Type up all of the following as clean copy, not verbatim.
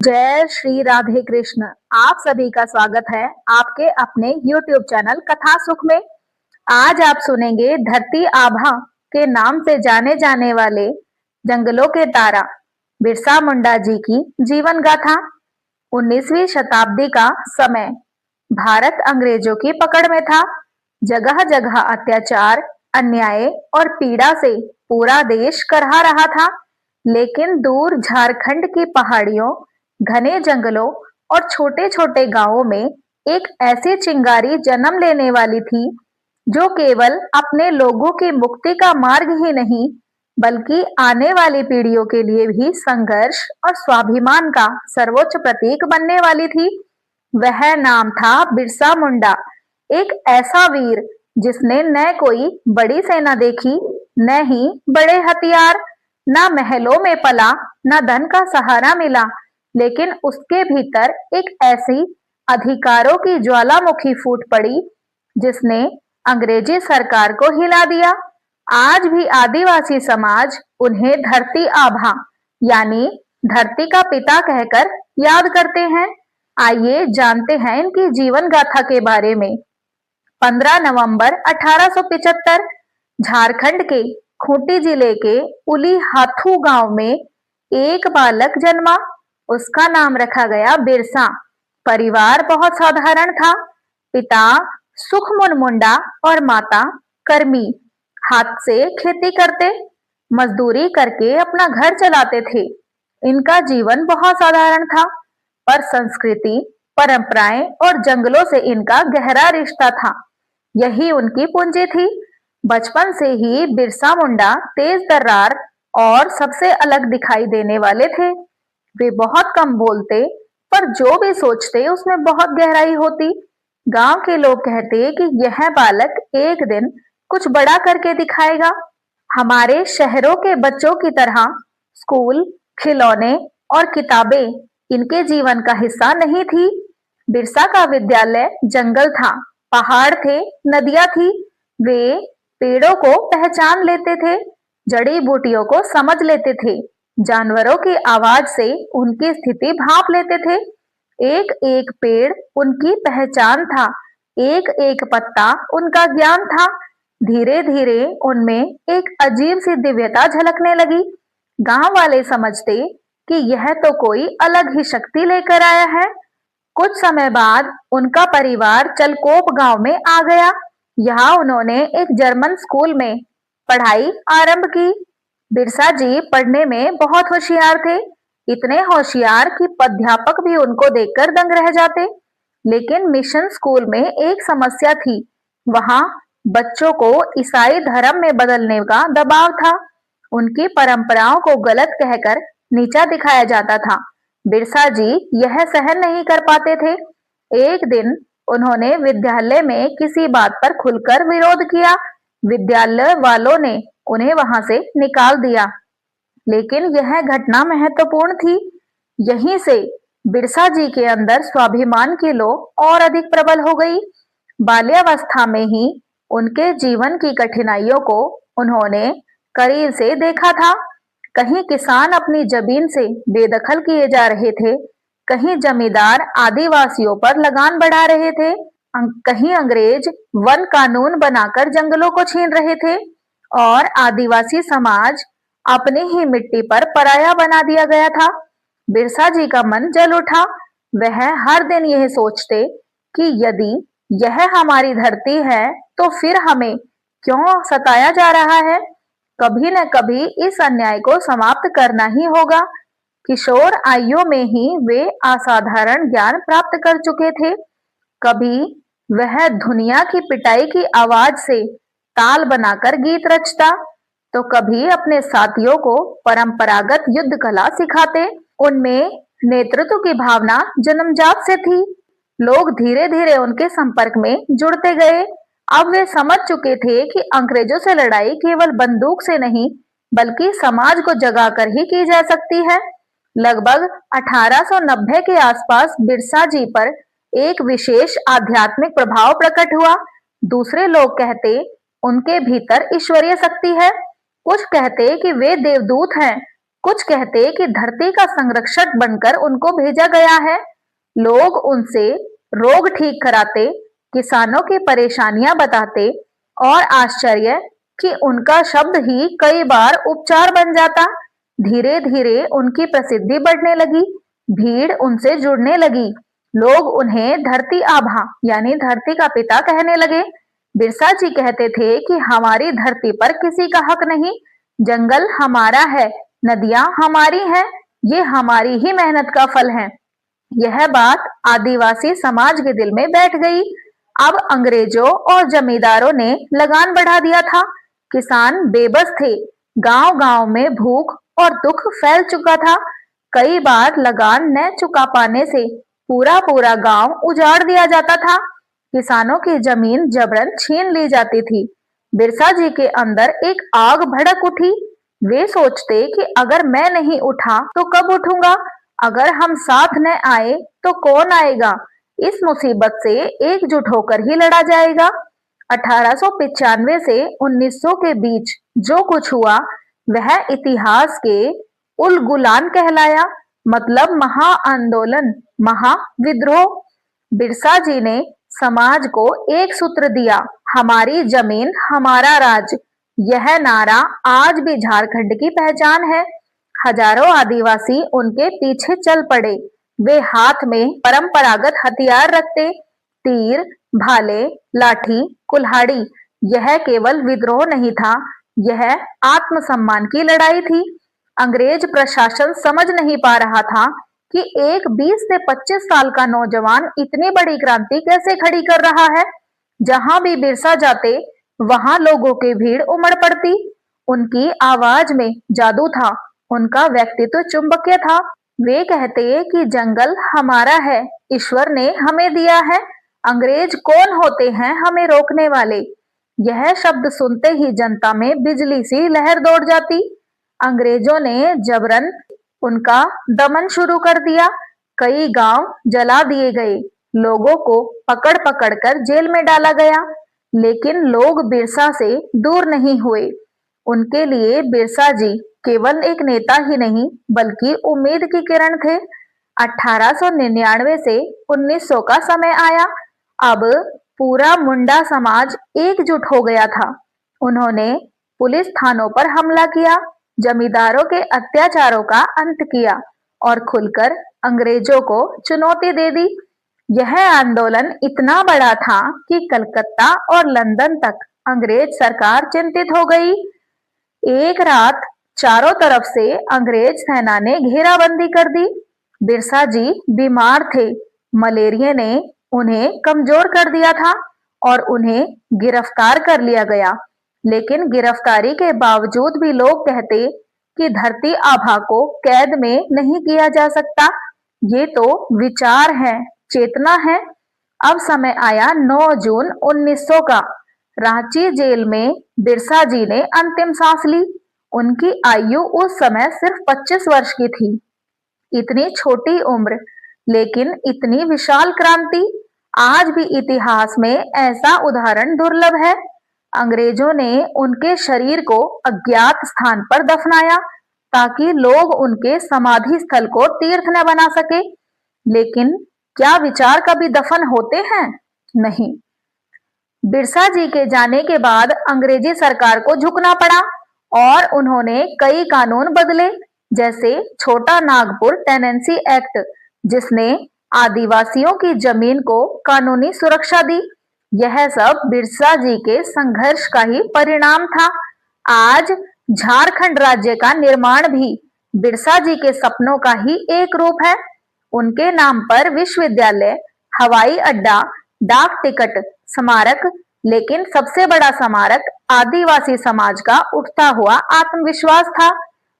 जय श्री राधे कृष्ण। आप सभी का स्वागत है आपके अपने YouTube चैनल कथा सुख में। आज आप सुनेंगे धरती आभा के नाम से जाने जाने वाले जंगलों के तारा बिरसा मुंडा जी की जीवन गाथा। 19वीं शताब्दी का समय, भारत अंग्रेजों की पकड़ में था। जगह जगह अत्याचार, अन्याय और पीड़ा से पूरा देश करहा रहा था। लेकिन दूर झारखंड की पहाड़ियों, घने जंगलों और छोटे छोटे गांवों में एक ऐसी चिंगारी जन्म लेने वाली थी जो केवल अपने लोगों की मुक्ति का मार्ग ही नहीं बल्कि आने वाली पीढ़ियों के लिए भी संघर्ष और स्वाभिमान का सर्वोच्च प्रतीक बनने वाली थी। वह नाम था बिरसा मुंडा, एक ऐसा वीर जिसने न कोई बड़ी सेना देखी, न ही बड़े हथियार, न महलों में पला, न धन का सहारा मिला, लेकिन उसके भीतर एक ऐसी अधिकारों की ज्वालामुखी फूट पड़ी जिसने अंग्रेजी सरकार को हिला दिया। आज भी आदिवासी समाज उन्हें धरती आभा यानी धरती का पिता कहकर याद करते हैं। आइए जानते हैं इनकी जीवन गाथा के बारे में। 15 नवंबर 1875 झारखंड के खूंटी जिले के उली हाथू गांव में एक बालक जन्मा। उसका नाम रखा गया बिरसा। परिवार बहुत साधारण था। पिता सुखमुन मुंडा और माता करमी हाथ से खेती करते, मजदूरी करके अपना घर चलाते थे। इनका जीवन बहुत साधारण था, पर संस्कृति, परंपराएं और जंगलों से इनका गहरा रिश्ता था। यही उनकी पूंजी थी। बचपन से ही बिरसा मुंडा तेज तर्रार और सबसे अलग दिखाई देने वाले थे। वे बहुत कम बोलते, पर जो भी सोचते उसमें बहुत गहराई होती। गांव के लोग कहते कि यह बालक एक दिन कुछ बड़ा करके दिखाएगा। हमारे शहरों के बच्चों की तरह स्कूल, खिलौने और किताबें इनके जीवन का हिस्सा नहीं थी। बिरसा का विद्यालय जंगल था, पहाड़ थे, नदियां थी। वे पेड़ों को पहचान लेते थे, जड़ी बूटियों को समझ लेते थे, जानवरों की आवाज से उनकी स्थिति भांप लेते थे। एक एक पेड़ उनकी पहचान था, एक एक पत्ता उनका ज्ञान था। धीरे धीरे उनमें एक अजीब सी दिव्यता झलकने लगी। गांव वाले समझते कि यह तो कोई अलग ही शक्ति लेकर आया है। कुछ समय बाद उनका परिवार चलकोप गांव में आ गया। यहाँ उन्होंने एक जर्मन स्कूल में पढ़ाई आरंभ की। बिरसा जी पढ़ने में बहुत होशियार थे, इतने होशियार कि अध्यापक भी उनको देखकर दंग रह जाते। लेकिन मिशन स्कूल में एक समस्या थी। वहां बच्चों को ईसाई धर्म में बदलने का दबाव था। उनकी परंपराओं को गलत कहकर नीचा दिखाया जाता था। बिरसा जी यह सहन नहीं कर पाते थे। एक दिन उन्होंने विद्यालय में किसी बात पर खुलकर विरोध किया। विद्यालय वालों ने उन्हें वहां से निकाल दिया। लेकिन यह घटना महत्वपूर्ण थी। यहीं से बिरसा जी के अंदर स्वाभिमान की लौ और अधिक प्रबल हो गई। बाल्यावस्था में ही उनके जीवन की कठिनाइयों को उन्होंने करीब से देखा था। कहीं किसान अपनी जमीन से बेदखल किए जा रहे थे, कहीं जमींदार आदिवासियों पर लगान बढ़ा रहे थे, कहीं अंग्रेज वन कानून बनाकर जंगलों को छीन रहे थे और आदिवासी समाज अपनी ही मिट्टी पर पराया बना दिया गया था। बिरसा जी का मन जल उठा। वह हर दिन यह सोचते कि यदि यह हमारी धरती है तो फिर हमें क्यों सताया जा रहा है। कभी न कभी इस अन्याय को समाप्त करना ही होगा। किशोर आयु में ही वे असाधारण ज्ञान प्राप्त कर चुके थे। कभी वह दुनिया की पिटाई की आवाज से ताल बनाकर गीत रचता, तो कभी अपने साथियों को परंपरागत युद्ध कला सिखाते। उनमें नेतृत्व की भावना जन्मजात से थी। लोग धीरे धीरे उनके संपर्क में जुड़ते गए। अब वे समझ चुके थे कि अंग्रेजों से लड़ाई केवल बंदूक से नहीं बल्कि समाज को जगाकर ही की जा सकती है। लगभग 1890 के आसपास बिरसा जी पर एक विशेष आध्यात्मिक प्रभाव प्रकट हुआ। दूसरे लोग कहते उनके भीतर ईश्वरीय शक्ति है, कुछ कहते कि वे देवदूत हैं कुछ कहते कि धरती का संरक्षक बनकर उनको भेजा गया है। लोग उनसे रोग ठीक कराते, किसानों की परेशानियां बताते और आश्चर्य कि उनका शब्द ही कई बार उपचार बन जाता। धीरे धीरे उनकी प्रसिद्धि बढ़ने लगी, भीड़ उनसे जुड़ने लगी। लोग उन्हें धरती आभा यानी धरती का पिता कहने लगे। बिरसा जी कहते थे कि हमारी धरती पर किसी का हक नहीं, जंगल हमारा है, नदियां हमारी हैं, ये हमारी ही मेहनत का फल है। यह बात आदिवासी समाज के दिल में बैठ गई। अब अंग्रेजों और जमींदारों ने लगान बढ़ा दिया था। किसान बेबस थे, गांव-गांव में भूख और दुख फैल चुका था। कई बार लगान न चुका पाने से पूरा-पूरा गांव उजाड़ दिया जाता था। किसानों की जमीन जबरन छीन ली जाती थी। बिरसा जी के अंदर एक आग भड़क उठी। वे सोचते कि अगर मैं नहीं उठा तो कब उठूंगा? अगर हम साथ न आए तो कौन आएगा? इस मुसीबत से एकजुट होकर ही लड़ा जाएगा। 1895 से 1900 के बीच जो कुछ हुआ वह इतिहास के उलगुलान कहलाया, मतलब महाआंदोलन, महाविद्रोह। बिरसा जी ने समाज को एक सूत्र दिया, हमारी जमीन हमारा राज। यह नारा आज भी झारखंड की पहचान है। हजारों आदिवासी उनके पीछे चल पड़े। वे हाथ में परंपरागत हथियार रखते, तीर, भाले, लाठी, कुल्हाड़ी। यह केवल विद्रोह नहीं था, यह आत्मसम्मान की लड़ाई थी। अंग्रेज प्रशासन समझ नहीं पा रहा था कि एक 20 से 25 साल का नौजवान इतनी बड़ी क्रांति कैसे खड़ी कर रहा है। जहां भी बिरसा जाते वहां लोगों की भीड़ उमड़ पड़ती। उनकी आवाज में जादू था, उनका व्यक्तित्व चुंबकीय था। वे कहते कि जंगल हमारा है, ईश्वर ने हमें दिया है, अंग्रेज कौन होते हैं हमें रोकने वाले। यह शब्द सुनते ही जनता में बिजली सी लहर दौड़ जाती। अंग्रेजों ने जबरन उनका दमन शुरू कर दिया। कई गांव जला दिए गए, लोगों को पकड़ पकड़ कर जेल में डाला गया। लेकिन लोग बिरसा से दूर नहीं हुए। उनके लिए बिरसा जी केवल एक नेता ही नहीं बल्कि उम्मीद की किरण थे। 1899 से 1900 का समय आया। अब पूरा मुंडा समाज एकजुट हो गया था। उन्होंने पुलिस थानों पर हमला किया, जमींदारों के अत्याचारों का अंत किया और खुलकर अंग्रेजों को चुनौती दे दी। यह आंदोलन इतना बड़ा था कि कलकत्ता और लंदन तक अंग्रेज सरकार चिंतित हो गई। एक रात चारों तरफ से अंग्रेज सेना ने घेराबंदी कर दी। बिरसा जी बीमार थे, मलेरिया ने उन्हें कमजोर कर दिया था और उन्हें गिरफ्तार कर लिया गया। लेकिन गिरफ्तारी के बावजूद भी लोग कहते कि धरती आभा को कैद में नहीं किया जा सकता, ये तो विचार है, चेतना है। अब समय आया 9 जून 1900 का। रांची जेल में बिरसा जी ने अंतिम सांस ली। उनकी आयु उस समय सिर्फ 25 वर्ष की थी। इतनी छोटी उम्र लेकिन इतनी विशाल क्रांति। आज भी इतिहास में ऐसा उदाहरण दुर्लभ है। अंग्रेजों ने उनके शरीर को अज्ञात स्थान पर दफनाया ताकि लोग उनके समाधि स्थल को तीर्थ न बना सके। लेकिन क्या विचार कभी दफन होते हैं? नहीं। बिरसा जी के जाने के बाद अंग्रेजी सरकार को झुकना पड़ा और उन्होंने कई कानून बदले, जैसे छोटा नागपुर टेनेंसी एक्ट, जिसने आदिवासियों की जमीन को कानूनी सुरक्षा दी। यह सब बिरसा जी के संघर्ष का ही परिणाम था। आज झारखंड राज्य का निर्माण भी बिरसा जी के सपनों का ही एक रूप है। उनके नाम पर विश्वविद्यालय, हवाई अड्डा, डाक टिकट, स्मारक, लेकिन सबसे बड़ा स्मारक आदिवासी समाज का उठता हुआ आत्मविश्वास था।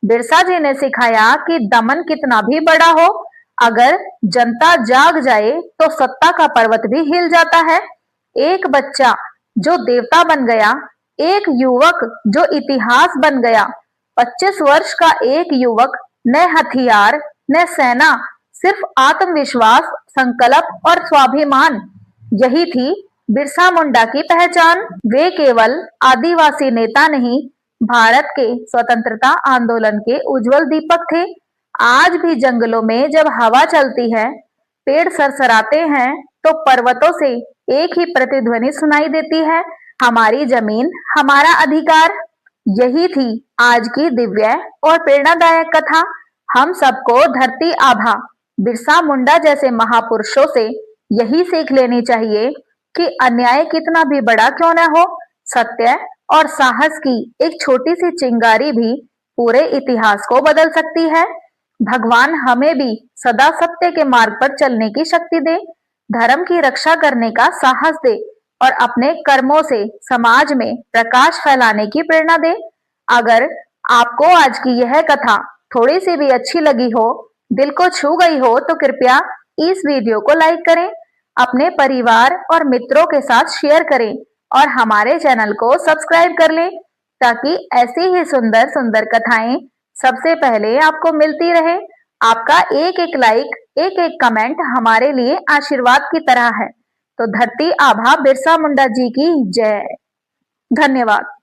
बिरसा जी ने सिखाया कि दमन कितना भी बड़ा हो, अगर जनता जाग जाए तो सत्ता का पर्वत भी हिल जाता है। एक बच्चा जो देवता बन गया, एक युवक जो इतिहास बन गया। 25 वर्ष का एक युवक, न हथियार न सेना, सिर्फ आत्मविश्वास, संकल्प और स्वाभिमान। यही थी बिरसा मुंडा की पहचान। वे केवल आदिवासी नेता नहीं भारत के स्वतंत्रता आंदोलन के उज्जवल दीपक थे। आज भी जंगलों में जब हवा चलती है, पेड़ सरसराते हैं, तो पर्वतों से एक ही प्रतिध्वनि सुनाई देती है, हमारी जमीन, हमारा अधिकार। यही थी आज की दिव्य और प्रेरणादायक कथा। हम सबको धरती आभा बिरसा मुंडा जैसे महापुरुषों से यही सीख लेनी चाहिए कि अन्याय कितना भी बड़ा क्यों न हो, सत्य और साहस की एक छोटी सी चिंगारी भी पूरे इतिहास को बदल सकती है। भगवान हमें भी सदा सत्य के मार्ग पर चलने की शक्ति दे, धर्म की रक्षा करने का साहस दे और अपने कर्मों से समाज में प्रकाश फैलाने की प्रेरणा दे। अगर आपको आज की यह कथा थोड़ी सी भी अच्छी लगी हो, दिल को छू गई हो, तो कृपया इस वीडियो को लाइक करें, अपने परिवार और मित्रों के साथ शेयर करें और हमारे चैनल को सब्सक्राइब कर लें ताकि ऐसी ही सुंदर सुंदर कथाएं सबसे पहले आपको मिलती रहे। आपका एक एक लाइक, एक एक कमेंट हमारे लिए आशीर्वाद की तरह है। तो धरती आभा बिरसा मुंडा जी की जय। धन्यवाद।